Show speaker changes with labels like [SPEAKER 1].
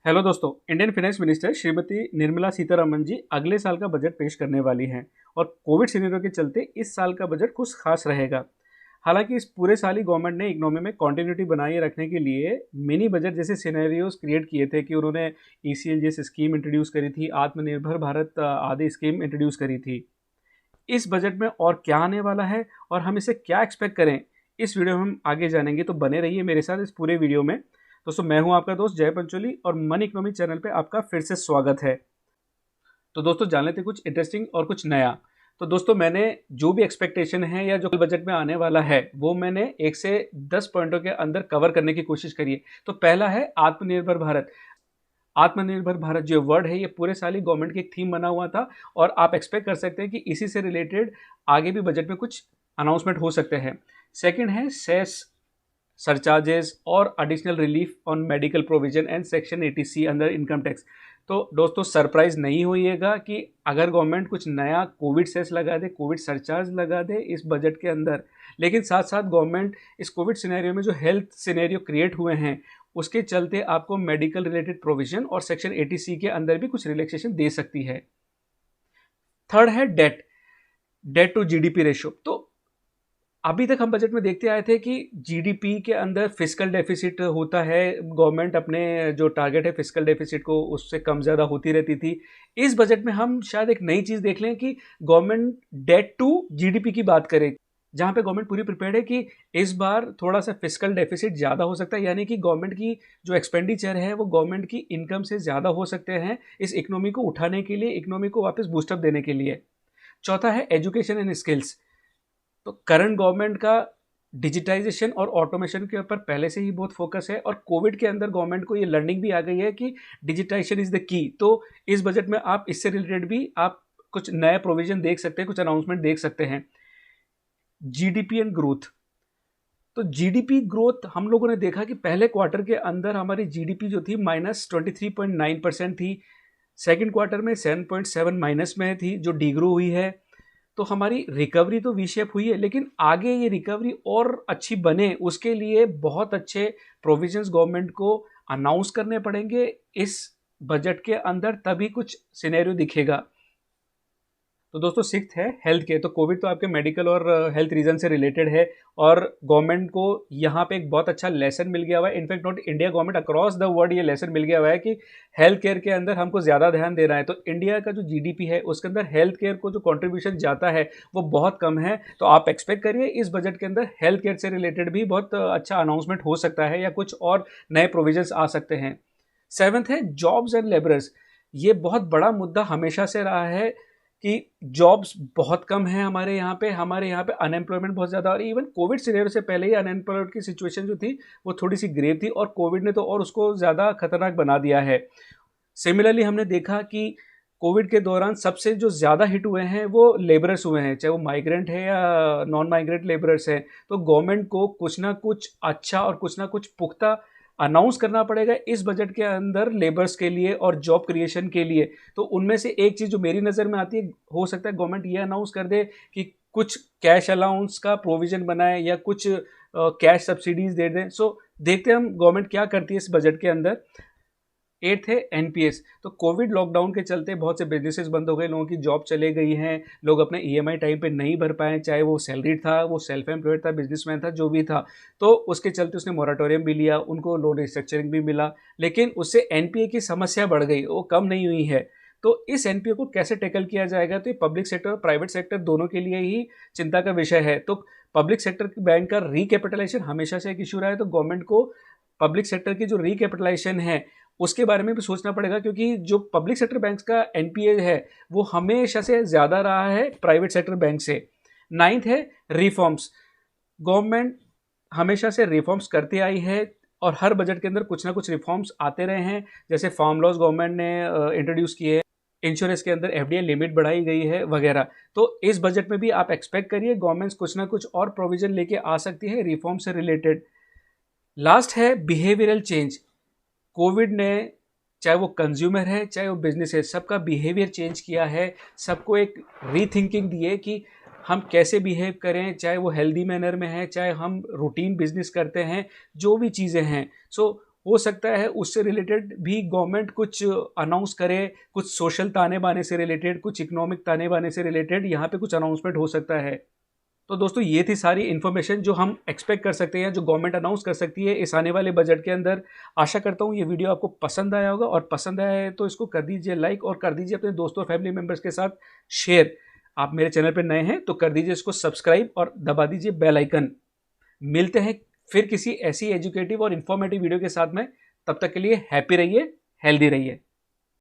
[SPEAKER 1] Hello दोस्तों। Indian finance minister Shrimati Nirmala Sitharaman ji अगले साल का बजट पेश करने वाली हैं और कोविड सिनेरियो के चलते इस साल का बजट कुछ खास रहेगा। हालांकि इस पूरे साल ही गवर्नमेंट ने इकोनॉमी में कॉन्टिन्यूटी बनाए रखने के लिए मिनी बजट जैसे सिनेरियोज क्रिएट किए थे कि उन्होंने ईसीएल जैसी स्कीम इंट्रोड्यूस करी थी, आत्मनिर्भर भारत आदि स्कीम इंट्रोड्यूस करी थी। इस बजट में और क्या आने वाला है और हम इसे क्या एक्सपेक्ट करें, इस वीडियो में हम आगे जानेंगे। तो बने रहिए मेरे साथ इस पूरे वीडियो में। दोस्तों, मैं हूं आपका दोस्त जय पंचोली और मनी इकोनॉमी चैनल पे आपका फिर से स्वागत है। तो दोस्तों, जान लेते कुछ इंटरेस्टिंग और कुछ नया। तो दोस्तों, मैंने जो भी एक्सपेक्टेशन है या जो बजट में आने वाला है वो मैंने 1 से 10 पॉइंटों के अंदर कवर करने की कोशिश करी है। तो पहला है आत्मनिर्भर भारत। आत्मनिर्भर भारत जो वर्ड है ये पूरे साल ही गवर्नमेंट की एक थीम बना हुआ था और आप एक्सपेक्ट कर सकते हैं कि इसी से रिलेटेड आगे भी बजट में कुछ अनाउंसमेंट हो सकते हैं। सेकंड है सेस सरचार्जेस और additional relief on medical provision and section 80C under income tax. तो दोस्तों, सरप्राइज नहीं होइएगा कि अगर गवर्नमेंट कुछ नया कोविड सेस लगा दे, कोविड सरचार्ज लगा दे इस बजट के अंदर, लेकिन साथ साथ गवर्नमेंट इस कोविड सिनेरियो में जो हेल्थ सिनेरियो क्रिएट हुए हैं उसके चलते आपको मेडिकल रिलेटेड प्रोविजन और सेक्शन 80C के अंदर भी कुछ रिलैक्सेशन दे सकती है। थर्ड है डेट टू जीडीपी रेशियो। तो अभी तक हम बजट में देखते आए थे कि जीडीपी के अंदर फिस्कल डेफिसिट होता है, गवर्नमेंट अपने जो टारगेट है फिस्कल डेफिसिट को उससे कम ज़्यादा होती रहती थी। इस बजट में हम शायद एक नई चीज़ देख लें कि गवर्नमेंट डेट टू जीडीपी की बात करे, जहाँ पे गवर्नमेंट पूरी प्रिपेयर्ड है कि इस बार थोड़ा सा फिस्कल डेफिसिट ज़्यादा हो सकता है, यानी कि गवर्नमेंट की जो एक्सपेंडिचर है वो गवर्नमेंट की इनकम से ज़्यादा हो सकते हैं इस इकोनॉमी को उठाने के लिए, इकोनॉमी को वापस बूस्टअप देने के लिए। चौथा है एजुकेशन एंड स्किल्स। तो करंट गवर्नमेंट का डिजिटाइजेशन और ऑटोमेशन के ऊपर पहले से ही बहुत फोकस है और कोविड के अंदर गवर्नमेंट को ये लर्निंग भी आ गई है कि डिजिटाइजेशन इज द की। तो इस बजट में आप इससे रिलेटेड भी आप कुछ नए प्रोविजन देख सकते हैं, कुछ अनाउंसमेंट देख सकते हैं। GDP and growth. तो जीडीपी ग्रोथ हम लोगों ने देखा कि पहले क्वार्टर के अंदर हमारी जीडीपी जो थी -23.9% थी, सेकेंड क्वार्टर में 7.7 माइनस में थी जो डिग्रो हुई है। तो हमारी रिकवरी तो वी शेप हुई है, लेकिन आगे ये रिकवरी और अच्छी बने उसके लिए बहुत अच्छे प्रोविजंस गवर्नमेंट को अनाउंस करने पड़ेंगे इस बजट के अंदर, तभी कुछ सिनेरियो दिखेगा। तो दोस्तों, सिक्स्थ है हेल्थ केयर। तो कोविड तो आपके मेडिकल और हेल्थ रीजन से रिलेटेड है और गवर्नमेंट को यहाँ पे एक बहुत अच्छा लेसन मिल गया हुआ है। In fact not India, government across the world ये लेसन मिल गया हुआ है कि हेल्थ केयर के अंदर हमको ज़्यादा ध्यान देना है। तो इंडिया का जो जीडीपी है उसके अंदर हेल्थ केयर को जो कॉन्ट्रीब्यूशन जाता है वो बहुत कम है। तो आप एक्सपेक्ट करिए इस बजट के अंदर हेल्थ केयर से रिलेटेड भी बहुत अच्छा अनाउंसमेंट हो सकता है या कुछ और नए प्रोविजंस आ सकते हैं। सेवन्थ है जॉब्स एंड लेबरर्स। ये बहुत बड़ा मुद्दा हमेशा से रहा है कि जॉब्स बहुत कम है हमारे यहाँ पे अनएम्प्लॉयमेंट बहुत ज़्यादा, और इवन कोविड सिनेरियो से पहले ही अनएम्प्लॉयमेंट की सिचुएशन जो थी वो थोड़ी सी ग्रेव थी और कोविड ने तो और उसको ज़्यादा खतरनाक बना दिया है। सिमिलरली हमने देखा कि कोविड के दौरान सबसे जो ज़्यादा हिट हुए हैं वो लेबरर्स हुए हैं, चाहे वो माइग्रेंट है या नॉन माइग्रेंट लेबरर्स हैं। तो गवर्नमेंट को कुछ ना कुछ अच्छा और कुछ ना कुछ पुख्ता अनाउंस करना पड़ेगा इस बजट के अंदर लेबर्स के लिए और जॉब क्रिएशन के लिए। तो उनमें से एक चीज़ जो मेरी नज़र में आती है, हो सकता है गवर्नमेंट ये अनाउंस कर दे कि कुछ कैश अलाउंस का प्रोविजन बनाए या कुछ कैश सब्सिडीज दे दें। सो देखते हैं हम गवर्नमेंट क्या करती है इस बजट के अंदर। एट्थ है एनपीएस। तो कोविड लॉकडाउन के चलते बहुत से बिजनेसेस बंद हो गए, लोगों की जॉब चले गई हैं, लोग अपने ईएमआई टाइम पे नहीं भर पाए, चाहे वो सैलरीड था, वो सेल्फ एम्प्लॉयड था, बिजनेसमैन था, जो भी था। तो उसके चलते उसने मोराटोरियम भी लिया, उनको लोन रिस्ट्रक्चरिंग भी मिला, लेकिन उससे एनपीए की समस्या बढ़ गई, वो कम नहीं हुई है। तो इस एनपीए को कैसे टैकल किया जाएगा, तो ये पब्लिक सेक्टर और प्राइवेट सेक्टर दोनों के लिए ही चिंता का विषय है। तो पब्लिक सेक्टर की बैंक का रिकैपिटलाइजेशन हमेशा से एक इशू रहा है, तो गवर्नमेंट को पब्लिक सेक्टर की जो रिकैपिटलाइजेशन है उसके बारे में भी सोचना पड़ेगा, क्योंकि जो पब्लिक सेक्टर बैंक्स का एनपीए है वो हमेशा से ज़्यादा रहा है प्राइवेट सेक्टर बैंक से। नाइन्थ है रिफॉर्म्स। गवर्नमेंट हमेशा से रिफॉर्म्स करती आई है और हर बजट के अंदर कुछ ना कुछ रिफॉर्म्स आते रहे हैं, जैसे फार्म लॉज गवर्नमेंट ने इंट्रोड्यूस किए, इंश्योरेंस के अंदर एफडीआई लिमिट बढ़ाई गई है वगैरह। तो इस बजट में भी आप एक्सपेक्ट करिए गवर्नमेंट्स कुछ ना कुछ और प्रोविजन लेके आ सकती है रिफॉर्म से रिलेटेड। लास्ट है बिहेवियरल चेंज। कोविड ने, चाहे वो कंज्यूमर है चाहे वो बिजनेस है, सबका बिहेवियर चेंज किया है, सबको एक रीथिंकिंग दी है कि हम कैसे बिहेव करें, चाहे वो हेल्दी मैनर में है, चाहे हम रूटीन बिजनेस करते हैं, जो भी चीज़ें हैं। सो हो सकता है उससे रिलेटेड भी गवर्नमेंट कुछ अनाउंस करे, कुछ सोशल ताने बाने से रिलेटेड, कुछ इकोनॉमिक ताने बाने से रिलेटेड यहाँ पे कुछ अनाउंसमेंट हो सकता है। तो दोस्तों ये थी सारी इन्फॉर्मेशन जो हम एक्सपेक्ट कर सकते हैं, जो गवर्नमेंट अनाउंस कर सकती है इस आने वाले बजट के अंदर। आशा करता हूँ ये वीडियो आपको पसंद आया होगा, और पसंद आया है तो इसको कर दीजिए लाइक, और कर दीजिए अपने दोस्तों और फैमिली मेम्बर्स के साथ शेयर। आप मेरे चैनल पर नए हैं तो कर दीजिए इसको सब्सक्राइब और दबा दीजिए बेल आइकन। मिलते हैं फिर किसी ऐसी एजुकेटिव और इन्फॉर्मेटिव वीडियो के साथ में। तब तक के लिए हैप्पी रहिए, हेल्दी रहिए।